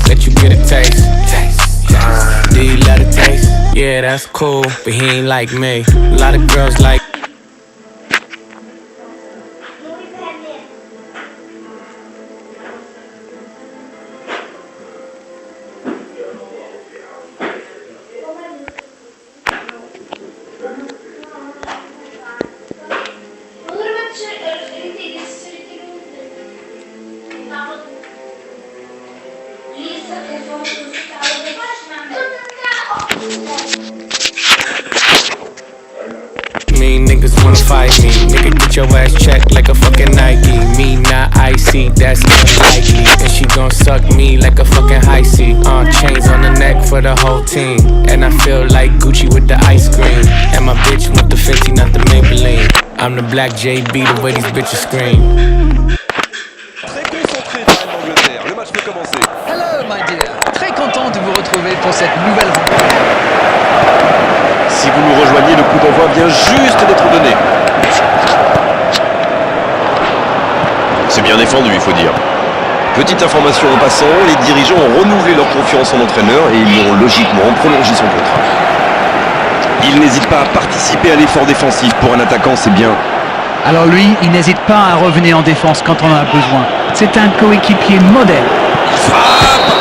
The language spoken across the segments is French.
let you get a taste. Do you love the taste? Yeah, that's cool, but he ain't like me. A lot of girls like. Mean niggas wanna fight me. Nigga, get your ass checked like a fucking Nike. Me not icy, that's unlikely. And she gon' suck me like a fucking high C. Chains on the neck for the whole team. And I feel like Gucci with the ice cream. And my bitch want the Fenty, not the Maybelline. I'm the black JB, the way these bitches scream. Très concentré dans l'Angleterre, le match peut commencer. Hello my dear, très content de vous retrouver pour cette nouvelle rencontre. Si vous nous rejoignez, le coup d'envoi vient juste d'être donné. C'est bien défendu, il faut dire. Petite information en passant, les dirigeants ont renouvelé leur confiance en l'entraîneur et ils ont logiquement prolongé son contrat. Il n'hésite pas à participer à l'effort défensif. Pour un attaquant, c'est bien. Alors lui, il n'hésite pas à revenir en défense quand on en a besoin. C'est un coéquipier modèle. Frappe!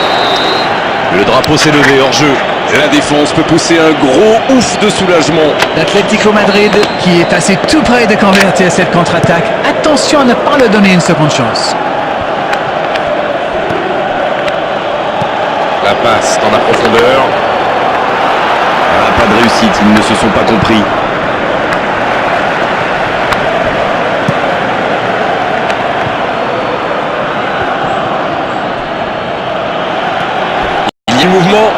Le drapeau s'est levé hors jeu. La défense peut pousser un gros ouf de soulagement. L'Atlético Madrid, qui est passé tout près de convertir cette contre-attaque. Attention à ne pas leur donner une seconde chance. La passe dans la profondeur. Ah, pas de réussite, ils ne se sont pas compris. Il y a le mouvement.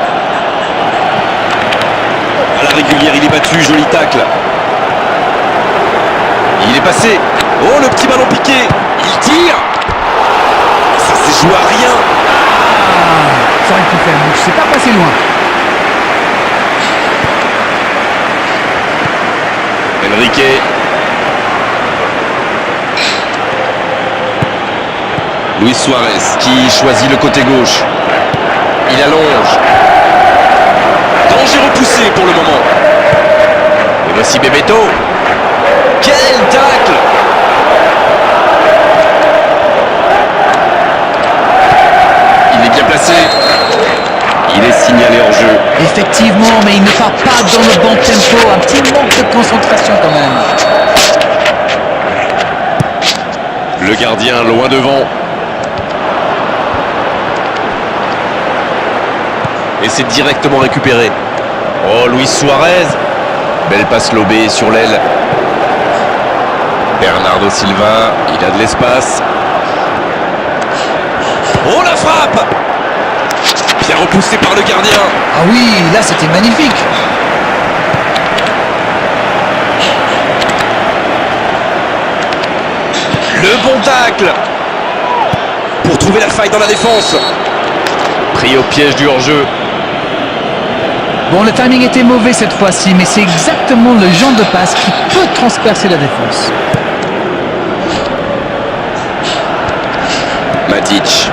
À la régulière, il est battu, joli tacle. Il est passé. Oh, le petit ballon piqué. Il tire. Ça s'est joué à rien. Ça aurait pu faire mouche, c'est pas passé loin. Enrique. Luis Suarez qui choisit le côté gauche. Il allonge. Danger repoussé pour le moment. Et voici Bebeto. Quel tacle! Il est bien placé. Il est signalé hors jeu. Effectivement, mais il ne part pas dans le bon tempo. Un petit manque de concentration quand même. Le gardien loin devant. Et c'est directement récupéré. Oh, Luis Suarez. Belle passe lobée sur l'aile. Bernardo Silva, il a de l'espace. Oh, la frappe! Bien repoussé par le gardien. Ah oui, là c'était magnifique. Le bon tacle pour trouver la faille dans la défense. Pris au piège du hors-jeu. Bon, le timing était mauvais cette fois-ci, mais c'est exactement le genre de passe qui peut transpercer la défense. Matic.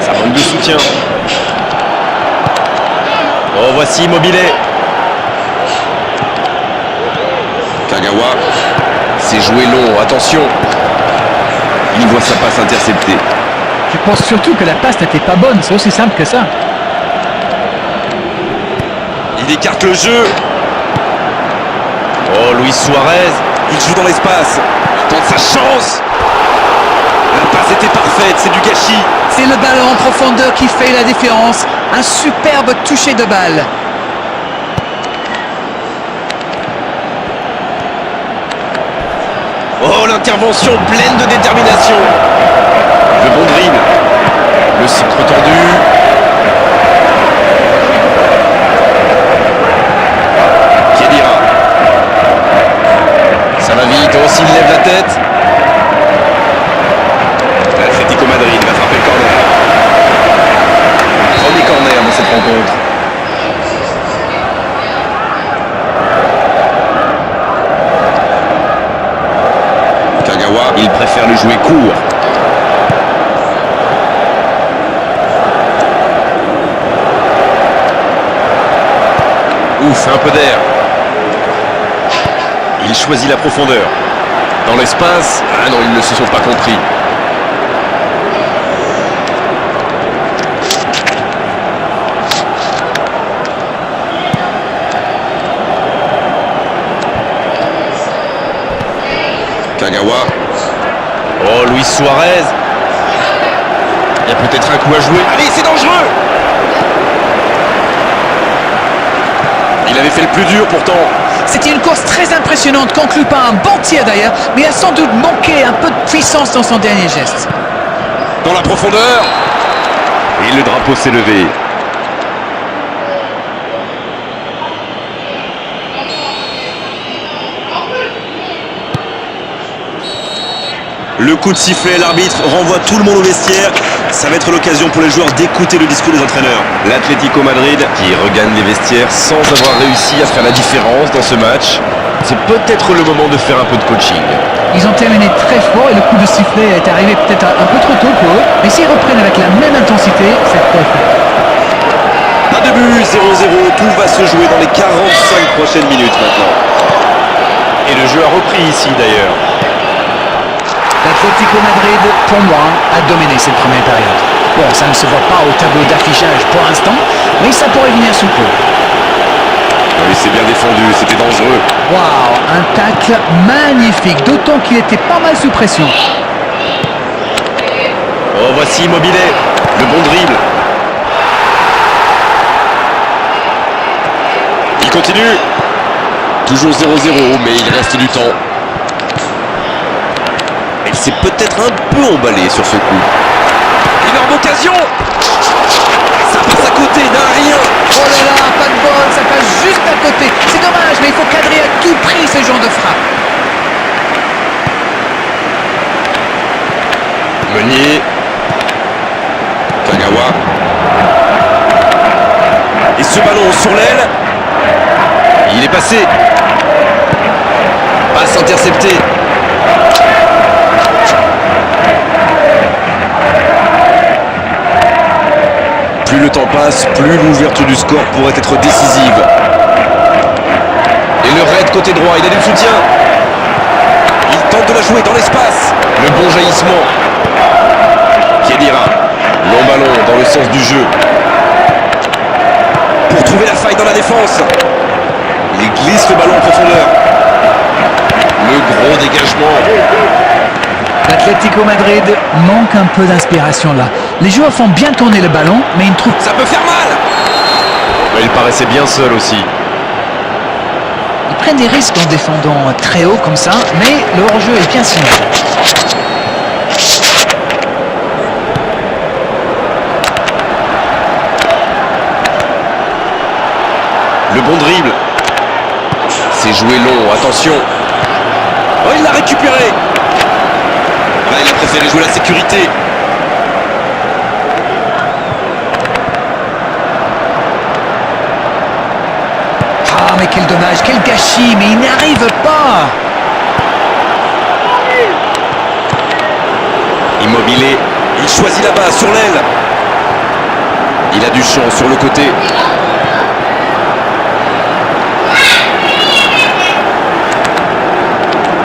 Ça manque de soutien. Oh, voici Immobile. Kagawa. C'est joué long, attention. Il voit sa passe interceptée. Je pense surtout que la passe n'était pas bonne, c'est aussi simple que ça. Il écarte le jeu. Oh, Luis Suarez. Il joue dans l'espace. Il tente sa chance. La passe était parfaite, c'est du gâchis. C'est le ballon en profondeur qui fait la différence. Un superbe toucher de balle. Oh, l'intervention pleine de détermination. Le bon dribble. Le centre tendu. Khedira. Ça va vite, oh, s'il lève la tête. L'Atlético Madrid va frapper le corner. Premier corner dans cette rencontre. Kagawa, il préfère le jouer court. laisser un peu d'air. Il choisit la profondeur. Dans l'espace, ah non, ils ne se sont pas compris. Kagawa. Oh, Luis Suarez. Il y a peut-être un coup à jouer. Allez, c'est dangereux. Il avait fait le plus dur pourtant. C'était une course très impressionnante, conclue par un bon tir d'ailleurs, mais il a sans doute manqué un peu de puissance dans son dernier geste. Dans la profondeur. Et le drapeau s'est levé. Le coup de sifflet, l'arbitre renvoie tout le monde au vestiaire. Ça va être l'occasion pour les joueurs d'écouter le discours des entraîneurs. L'Atlético Madrid qui regagne les vestiaires sans avoir réussi à faire la différence dans ce match. C'est peut-être le moment de faire un peu de coaching. Ils ont terminé très fort et le coup de sifflet est arrivé peut-être un peu trop tôt pour eux, mais s'ils reprennent avec la même intensité, c'est très fort. Pas de but, 0-0, tout va se jouer dans les 45 prochaines minutes maintenant. Et le jeu a repris ici d'ailleurs. L'Atlético Madrid, pour moi, a dominé cette première période. Bon, ça ne se voit pas au tableau d'affichage pour l'instant, mais ça pourrait venir sous peu. Oui, c'est bien défendu, c'était dangereux. Waouh, un tacle magnifique, d'autant qu'il était pas mal sous pression. Oh, voici Immobilier, le bon dribble. Il continue. Toujours 0-0, mais il reste du temps. Il s'est peut-être un peu emballé sur ce coup. Énorme occasion. Ça passe à côté d'un rien. Oh là là, pas de bol, ça passe juste à côté. C'est dommage, mais il faut cadrer à tout prix ce genre de frappe. Meunier. Kagawa. Et ce ballon sur l'aile. Il est passé. Passe interceptée. Plus le temps passe, plus l'ouverture du score pourrait être décisive. Et le raid côté droit, il a du soutien. Il tente de la jouer dans l'espace. Le bon jaillissement. Kedira. Long ballon dans le sens du jeu. Pour trouver la faille dans la défense. Il glisse le ballon en profondeur. Le gros dégagement. L'Atlético Madrid manque un peu d'inspiration là. Les joueurs font bien tourner le ballon, mais ils ne trouvent... Ça peut faire mal. Il paraissait bien seul aussi. Ils prennent des risques en défendant très haut comme ça, mais le hors-jeu est bien signé. Le bon dribble. C'est joué long, attention. Oh, il l'a récupéré. Là, il a préféré jouer la sécurité. Ah, mais quel dommage, quel gâchis, mais il n'arrive pas. Immobilier. Il choisit là-bas, sur l'aile. Il a du champ sur le côté.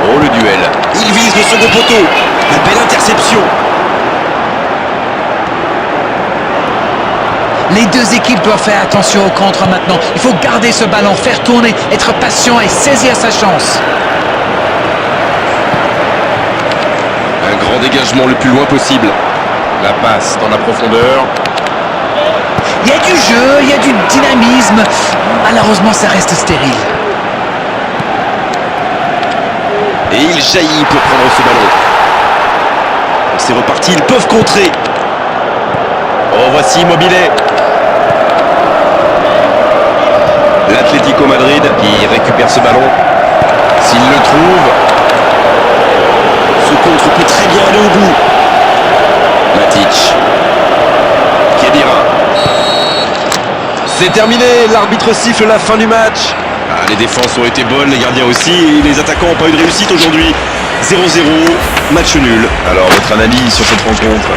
Oh, le duel. Il vise le second poteau. La belle interception. Les deux équipes doivent faire attention au contre maintenant. Il faut garder ce ballon, faire tourner, être patient et saisir sa chance. Un grand dégagement le plus loin possible. La passe dans la profondeur. Il y a du jeu, il y a du dynamisme. Malheureusement, ça reste stérile. Et il jaillit pour prendre ce ballon. C'est reparti, ils peuvent contrer. Oh, voici Immobilier. L'Atlético Madrid qui récupère ce ballon. S'il le trouve. Ce contre peut très bien aller au bout. Matic. Kedira. C'est terminé, l'arbitre siffle la fin du match. Ah, les défenses ont été bonnes, les gardiens aussi, et les attaquants n'ont pas eu de réussite aujourd'hui. 0-0, match nul. Alors, votre analyse sur cette rencontre?